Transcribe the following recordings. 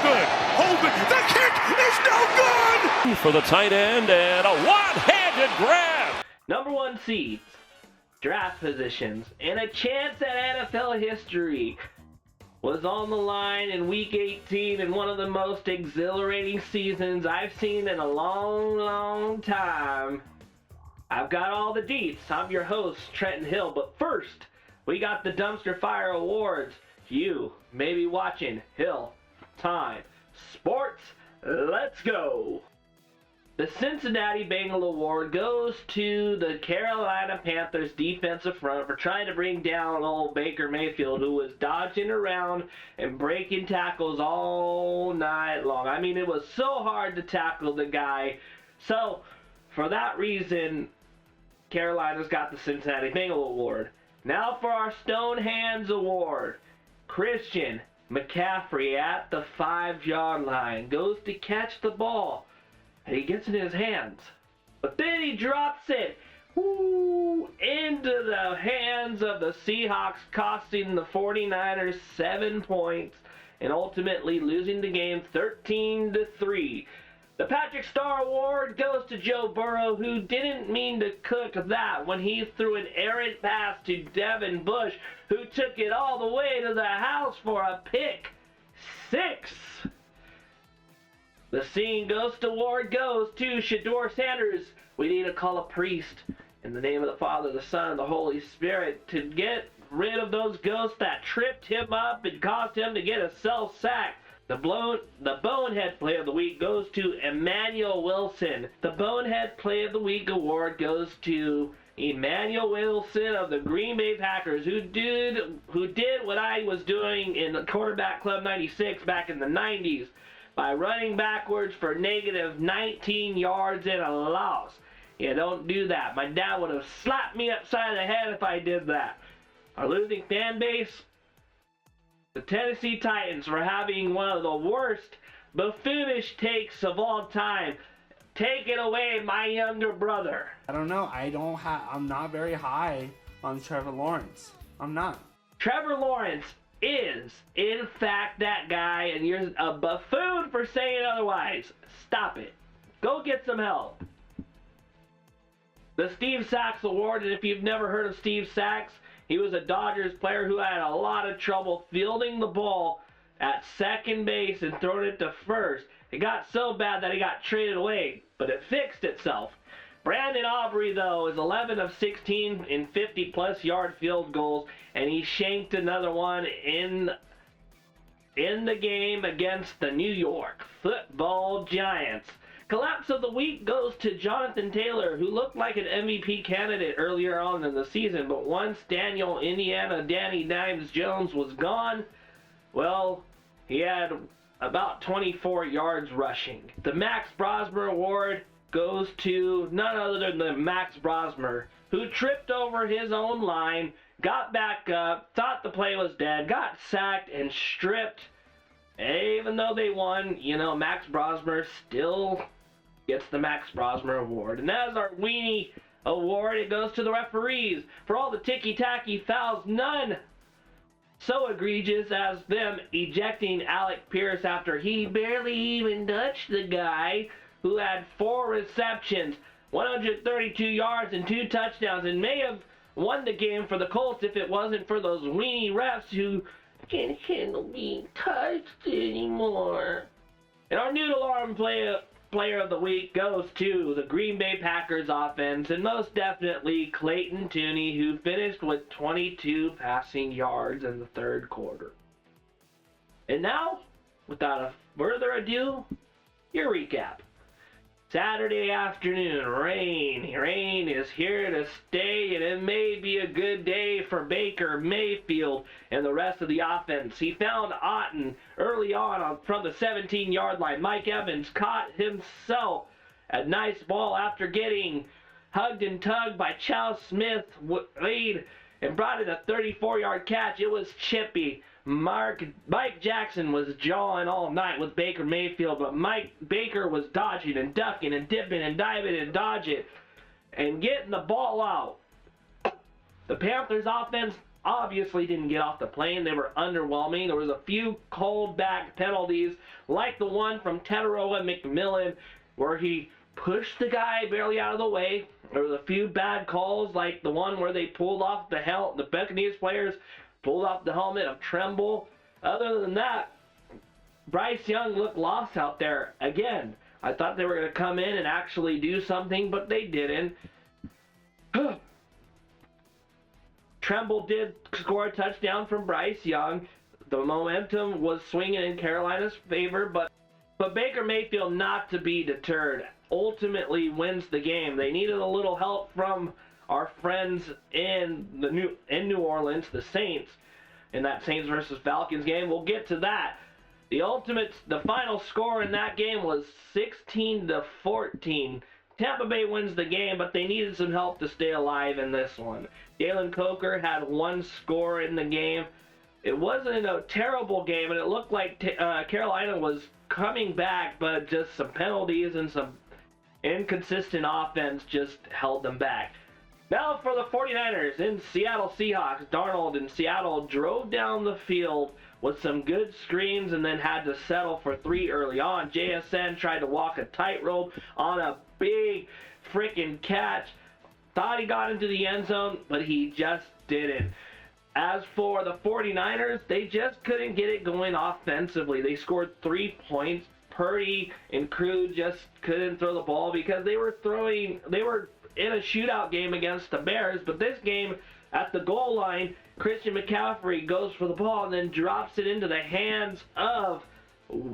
good. Hold it. The kick is no good. For the tight end and a one-handed grab. Number 1 seeds, draft positions, and a chance at NFL history was on the line in Week 18 in one of the most exhilarating seasons I've seen in a long, long time. I've got all the deets. I'm your host, Trenton Hill, but first, we got the Dumpster Fire Awards. You may be watching Hill Time Sports. Let's go! The Cincinnati Bengal Award goes to the Carolina Panthers defensive front for trying to bring down old Baker Mayfield, who was dodging around and breaking tackles all night long. I mean, it was so hard to tackle the guy. So, for that reason, Carolina's got the Cincinnati Bengal Award. Now for our Stone Hands Award. Christian McCaffrey at the 5-yard line goes to catch the ball. And he gets it in his hands. But then he drops it into the hands of the Seahawks, costing the 49ers 7 points and ultimately losing the game 13-3. The Patrick Star Award goes to Joe Burrow, who didn't mean to cook that when he threw an errant pass to Devin Bush, who took it all the way to the house for a pick 6. The Seeing Ghost Award goes to Shador Sanders. We need to call a priest in the name of the Father, the Son, and the Holy Spirit to get rid of those ghosts that tripped him up and caused him to get a self-sack. The Bonehead Play of the Week goes to Emmanuel Wilson. The Bonehead Play of the Week award goes to Emmanuel Wilson of the Green Bay Packers, who did what I was doing in the Quarterback Club 96 back in the 90s. By running backwards for negative 19 yards in a loss. Yeah, don't do that. My dad would have slapped me upside the head if I did that. Our losing fan base, the Tennessee Titans, for having one of the worst buffoonish takes of all time. Take it away, my younger brother. I don't know. I'm not very high on Trevor Lawrence. I'm not. Trevor Lawrence is, in fact, that guy, and you're a buffoon for saying otherwise. Stop it. Go get some help. The Steve Sax Award, and if you've never heard of Steve Sax, he was a Dodgers player who had a lot of trouble fielding the ball at second base and throwing it to first. It got so bad that he got traded away, but it fixed itself. Brandon Aubrey, though, is 11 of 16 in 50-plus yard field goals, and he shanked another one in the game against the New York Football Giants. Collapse of the Week goes to Jonathan Taylor, who looked like an MVP candidate earlier on in the season, but once Daniel Indiana Danny Dimes Jones was gone, well, he had about 24 yards rushing. The Max Brosmer Award goes to none other than Max Brosmer, who tripped over his own line, got back up, thought the play was dead, got sacked and stripped. Even though they won, Max Brosmer still gets the Max Brosmer Award. And as our Weenie Award, it goes to the referees for all the ticky-tacky fouls, none so egregious as them ejecting Alec Pierce after he barely even touched the guy who had 4 receptions, 132 yards, and 2 touchdowns, and may have won the game for the Colts if it wasn't for those weenie refs who can't handle being touched anymore. And our Noodle Arm player of the Week goes to the Green Bay Packers offense, and most definitely Clayton Tooney, who finished with 22 passing yards in the third quarter. And now, without further ado, your recap. Saturday afternoon, rain. Rain is here to stay, and it may be a good day for Baker Mayfield and the rest of the offense. He found Otten early on from the 17-yard line. Mike Evans caught himself a nice ball after getting hugged and tugged by Chow Smith Wade and brought in a 34-yard catch. It was chippy. Mike Jackson was jawing all night with Baker Mayfield, but Baker was dodging and ducking and dipping and diving and dodging and getting the ball out. The Panthers offense obviously didn't get off the plane. They were underwhelming. There was a few cold back penalties, like the one from Teteroa McMillan, where he pushed the guy barely out of the way. There was a few bad calls, like the one where they pulled off the Buccaneers players pulled off the helmet of Tremble. Other than that, Bryce Young looked lost out there again. I thought they were going to come in and actually do something, but they didn't. Tremble did score a touchdown from Bryce Young. The momentum was swinging in Carolina's favor, but Baker Mayfield, not to be deterred, ultimately wins the game. They needed a little help from our friends in New Orleans, the Saints, in that Saints versus Falcons game. We'll get to that. The final score in that game was 16-14. Tampa Bay wins the game, but they needed some help to stay alive in this one. Jalen Coker had one score in the game. It wasn't a terrible game, and it looked like Carolina was coming back, but just some penalties and some inconsistent offense just held them back. Now for the 49ers in Seattle Seahawks. Darnold in Seattle drove down the field with some good screens and then had to settle for 3 early on. JSN tried to walk a tightrope on a big freaking catch. Thought he got into the end zone, but he just didn't. As for the 49ers, they just couldn't get it going offensively. They scored 3 points. Purdy and crew just couldn't throw the ball because they were in a shootout game against the Bears, but this game at the goal line, Christian McCaffrey goes for the ball and then drops it into the hands of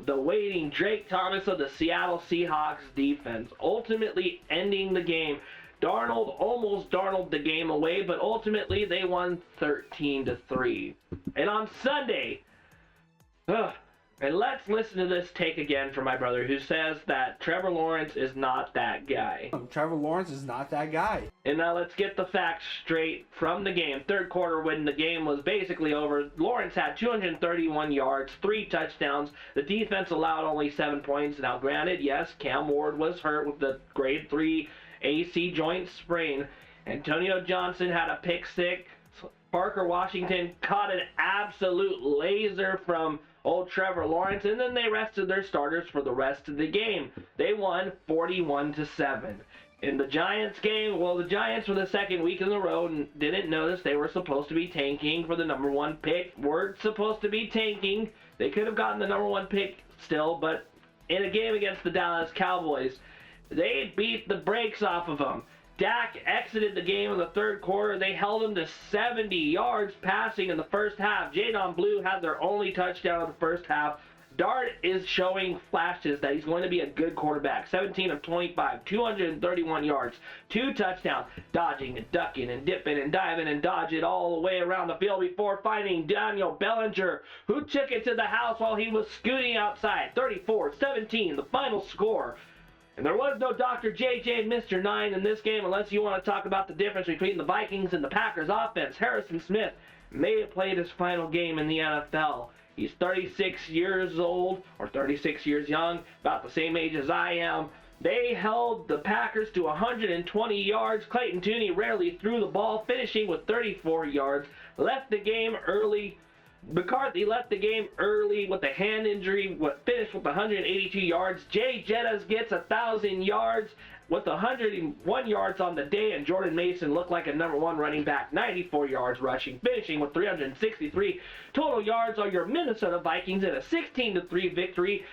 the waiting Drake Thomas of the Seattle Seahawks defense, ultimately ending the game. Darnold almost darnolded the game away, but ultimately they won 13-3. And on Sunday, and let's listen to this take again from my brother, who says that Trevor Lawrence is not that guy. Trevor Lawrence is not that guy. And now let's get the facts straight from the game. Third quarter, when the game was basically over, Lawrence had 231 yards, 3 touchdowns. The defense allowed only 7 points. Now granted, yes, Cam Ward was hurt with the grade 3 AC joint sprain. Antonio Johnson had a pick six. Parker Washington caught an absolute laser from old Trevor Lawrence, and then they rested their starters for the rest of the game. They won 41-7. In the Giants game, well, the Giants for the second week in a row didn't notice they were supposed to be tanking for the number 1 pick. Weren't supposed to be tanking. They could have gotten the number 1 pick still, but in a game against the Dallas Cowboys, they beat the brakes off of them. Dak exited the game in the third quarter. They held him to 70 yards passing in the first half. Jadon Blue had their only touchdown in the first half. Dart is showing flashes that he's going to be a good quarterback. 17 of 25, 231 yards, 2 touchdowns, dodging and ducking and dipping and diving and dodging all the way around the field before finding Daniel Bellinger, who took it to the house while he was scooting outside. 34-17, the final score. And there was no Dr. JJ and Mr. 9 in this game, unless you want to talk about the difference between the Vikings and the Packers offense. Harrison Smith may have played his final game in the NFL. He's 36 years old, or 36 years young, about the same age as I am. They held the Packers to 120 yards. Clayton Tooney rarely threw the ball, finishing with 34 yards. Left the game early. McCarthy left the game early with a hand injury, finished with 182 yards. Jay Jettas gets 1,000 yards with 101 yards on the day, and Jordan Mason looked like a number 1 running back, 94 yards rushing, finishing with 363 total yards on your Minnesota Vikings in a 16-3 victory,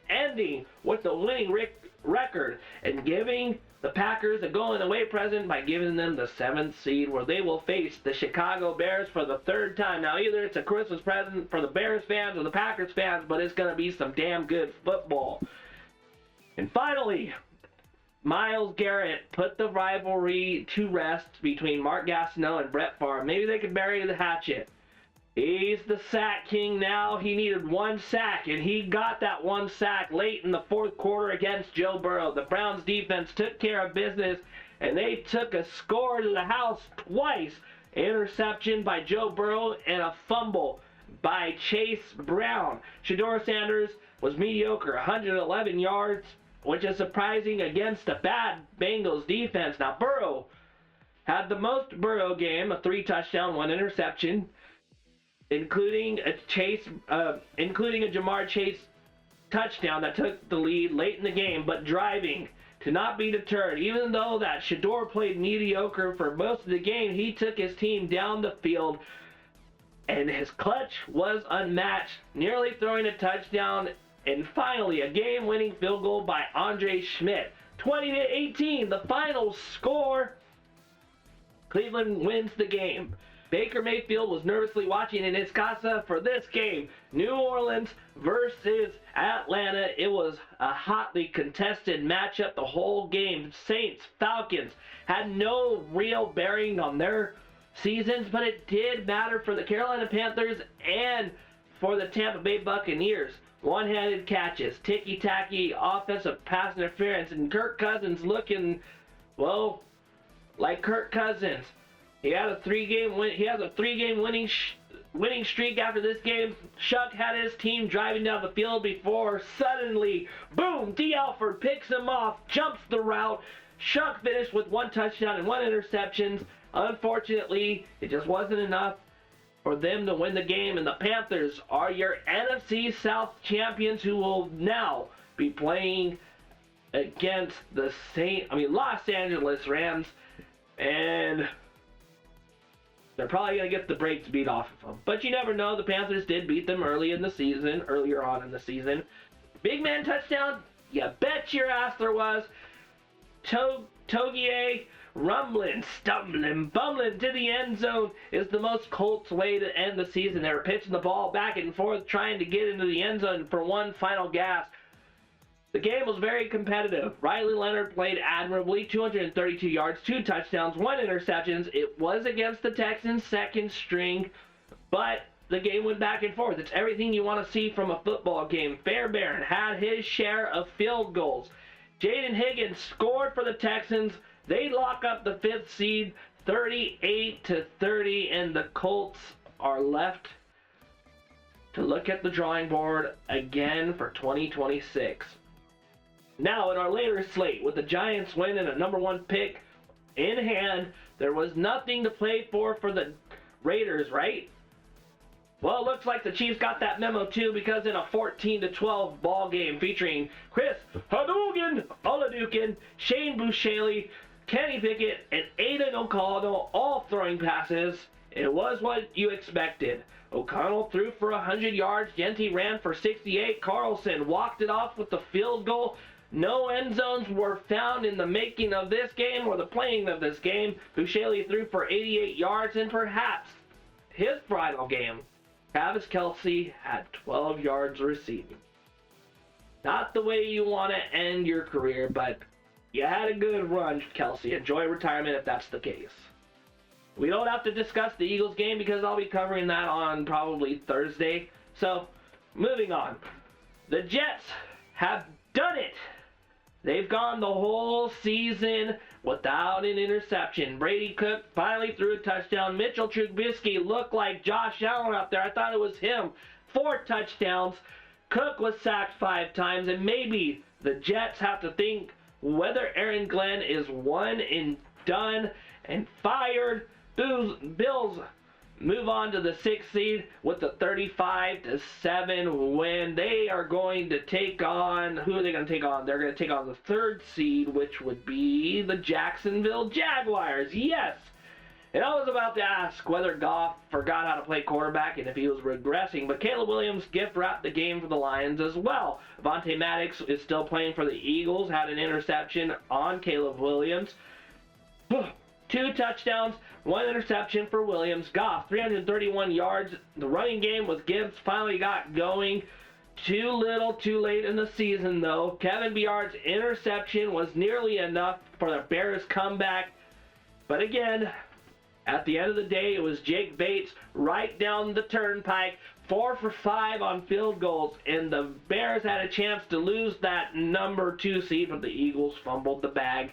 ending with the winning record and giving the Packers a going-away present by giving them the 7th seed, where they will face the Chicago Bears for the 3rd time. Now, either it's a Christmas present for the Bears fans or the Packers fans, but it's going to be some damn good football. And finally, Myles Garrett put the rivalry to rest between Mark Gastineau and Brett Favre. Maybe they could bury the hatchet. He's the sack king now. He needed 1 sack, and he got that 1 sack late in the 4th quarter against Joe Burrow. The Browns defense took care of business, and they took a score to the house twice. Interception by Joe Burrow and a fumble by Chase Brown. Shedeur Sanders was mediocre, 111 yards, which is surprising against a bad Bengals defense. Now, Burrow had the most Burrow game, a 3 touchdown, 1 interception, including a Jamar Chase touchdown that took the lead late in the game, but driving to not be deterred. Even though that Shador played mediocre for most of the game, he took his team down the field, and his clutch was unmatched, nearly throwing a touchdown, and finally a game-winning field goal by Andre Schmidt. 20-18, the final score. Cleveland wins the game. Baker Mayfield was nervously watching in his casa for this game. New Orleans versus Atlanta. It was a hotly contested matchup the whole game. Saints, Falcons had no real bearing on their seasons, but it did matter for the Carolina Panthers and for the Tampa Bay Buccaneers. One-handed catches, ticky-tacky offensive pass interference, and Kirk Cousins looking, well, like Kirk Cousins. He has a 3-game winning streak after this game. Shuck had his team driving down the field before suddenly, boom, D. Alford picks him off, jumps the route. Shuck finished with 1 touchdown and 1 interception. Unfortunately, it just wasn't enough for them to win the game, and the Panthers are your NFC South champions, who will now be playing against the Los Angeles Rams, and they're probably going to get the brakes beat off of them. But you never know. The Panthers did beat them earlier on in the season. Big man touchdown? You bet your ass there was. Togier rumbling, stumbling, bumbling to the end zone is the most Colts way to end the season. They were pitching the ball back and forth, trying to get into the end zone for one final gasp. The game was very competitive. Riley Leonard played admirably, 232 yards, 2 touchdowns, 1 interception. It was against the Texans' second string, but the game went back and forth. It's everything you want to see from a football game. Fairbairn had his share of field goals. Jaden Higgins scored for the Texans. They lock up the 5th seed, 38-30, and the Colts are left to look at the drawing board again for 2026. Now, in our later slate, with the Giants winning a number 1 pick in hand, there was nothing to play for the Raiders, right? Well, it looks like the Chiefs got that memo too, because in a 14-12 ball game featuring Chris Oladukin, Shane Buechele, Kenny Pickett, and Aiden O'Connell all throwing passes, it was what you expected. O'Connell threw for 100 yards, Genty ran for 68, Carlson walked it off with the field goal. No end zones were found in the making of this game or the playing of this game. Buechele threw for 88 yards, and perhaps his final game, Travis Kelce had 12 yards receiving. Not the way you want to end your career, but you had a good run, Kelce. Enjoy retirement if that's the case. We don't have to discuss the Eagles game because I'll be covering that on probably Thursday. So, moving on. The Jets have done it. They've gone the whole season without an interception. Brady Cook finally threw a touchdown. Mitchell Trubisky looked like Josh Allen out there. I thought it was him. 4 touchdowns. Cook was sacked 5 times, and maybe the Jets have to think whether Aaron Glenn is one and done and fired. Bills move on to the 6th seed with a 35-7 win. They are going to take on, who are they going to take on? They're going to take on the 3rd seed, which would be the Jacksonville Jaguars. Yes! And I was about to ask whether Goff forgot how to play quarterback and if he was regressing, but Caleb Williams gift-wrapped the game for the Lions as well. Avonte Maddox is still playing for the Eagles, had an interception on Caleb Williams. 2 touchdowns, 1 interception for Williams. Goff, 331 yards. The running game with Gibbs finally got going. Too little, too late in the season, though. Kevin Byard's interception was nearly enough for the Bears' comeback. But again, at the end of the day, it was Jake Bates right down the turnpike, 4 for 5 on field goals, and the Bears had a chance to lose that number 2 seed, but the Eagles fumbled the bag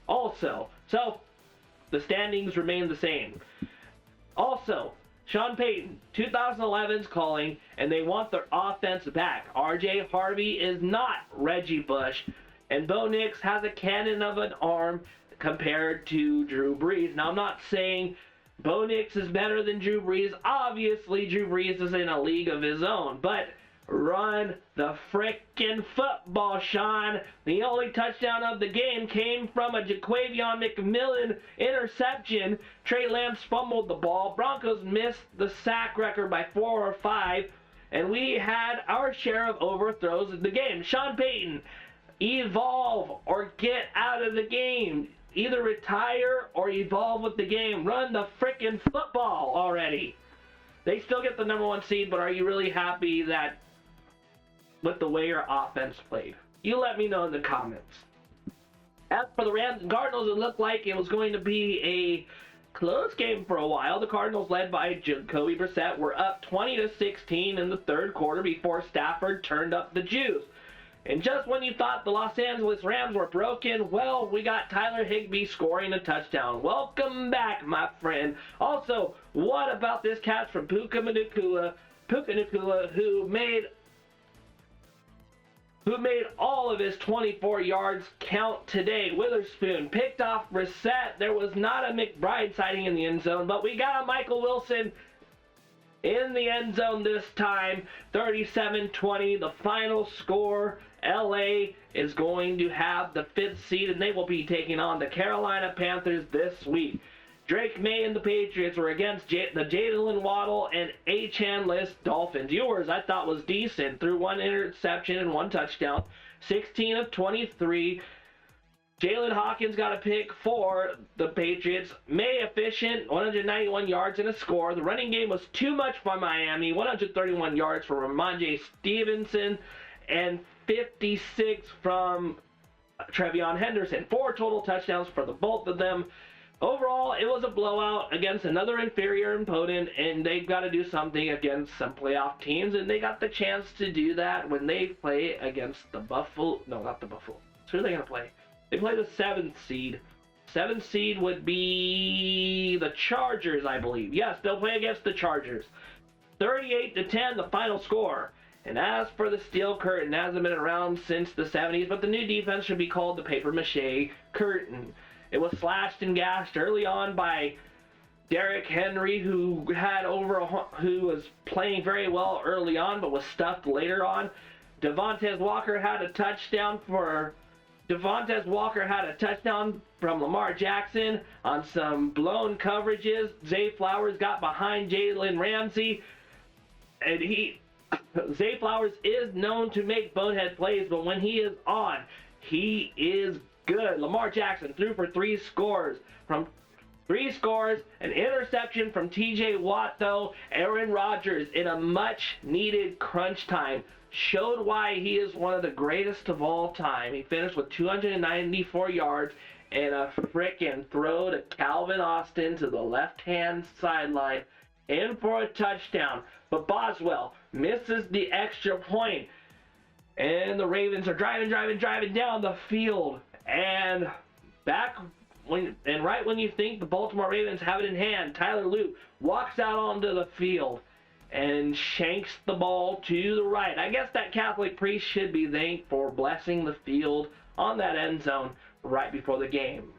also. So, the standings remain the same. Also, Sean Payton, 2011's calling, and they want their offense back. RJ Harvey is not Reggie Bush, and Bo Nix has a cannon of an arm. compared to Drew Brees. Now, I'm not saying Bo Nix is better than Drew Brees. Obviously, Drew Brees is in a league of his own, but run the frickin' football, Sean. The only touchdown of the game came from a Jaquavion McMillan interception. Trey Lance fumbled the ball. Broncos missed the sack record by 4 or 5, and we had our share of overthrows in the game. Sean Payton, evolve or get out of the game. Either retire or evolve with the game. Run the frickin' football already. They still get the number 1 seed, but are you really happy that with the way your offense played? You let me know in the comments. As for the Rams and Cardinals, it looked like it was going to be a close game for a while. The Cardinals, led by Jacoby Brissett, were up 20-16 in the third quarter before Stafford turned up the juice. And just when you thought the Los Angeles Rams were broken, well, we got Tyler Higbee scoring a touchdown. Welcome back, my friend. Also, what about this catch from Puka Nacua, who made all of his 24 yards count today? Witherspoon picked off Brissett. There was not a McBride sighting in the end zone, but we got a Michael Wilson in the end zone this time. 37-20, the final score. LA is going to have the 5th seed, and they will be taking on the Carolina Panthers this week. Drake May and the Patriots were against the Jalen Waddle and Achan-less Dolphins. Yours, I thought, was decent. Threw 1 interception and 1 touchdown. 16 of 23. Jalen Hawkins got a pick for the Patriots. May efficient, 191 yards and a score. The running game was too much for Miami. 131 yards for Ramondre Stevenson and 56 from Trevion Henderson. 4 total touchdowns for the both of them. Overall, it was a blowout against another inferior opponent, and they've got to do something against some playoff teams, and they got the chance to do that when they play against the Buffalo. No, not the Buffalo. Who are they going to play? They play the 7th seed. 7th seed would be the Chargers, I believe. Yes, they'll play against the Chargers. 38-10, the final score. And as for the steel curtain, it hasn't been around since the 70s, but the new defense should be called the papier-mâché curtain. It was slashed and gashed early on by Derrick Henry, who was playing very well early on, but was stuffed later on. Devontae Walker had a touchdown from Lamar Jackson on some blown coverages. Zay Flowers got behind Jalen Ramsey, and Zay Flowers is known to make bonehead plays, but when he is on, he is good. Lamar Jackson threw for 3 scores. An interception from TJ Watt, though. Aaron Rodgers, in a much-needed crunch time, showed why he is one of the greatest of all time. He finished with 294 yards and a frickin' throw to Calvin Austin to the left-hand sideline in for a touchdown. But Boswell misses the extra point, and the Ravens are driving down the field. And right when you think the Baltimore Ravens have it in hand, Tyler Luke walks out onto the field and shanks the ball to the right. I guess that Catholic priest should be thanked for blessing the field on that end zone right before the game.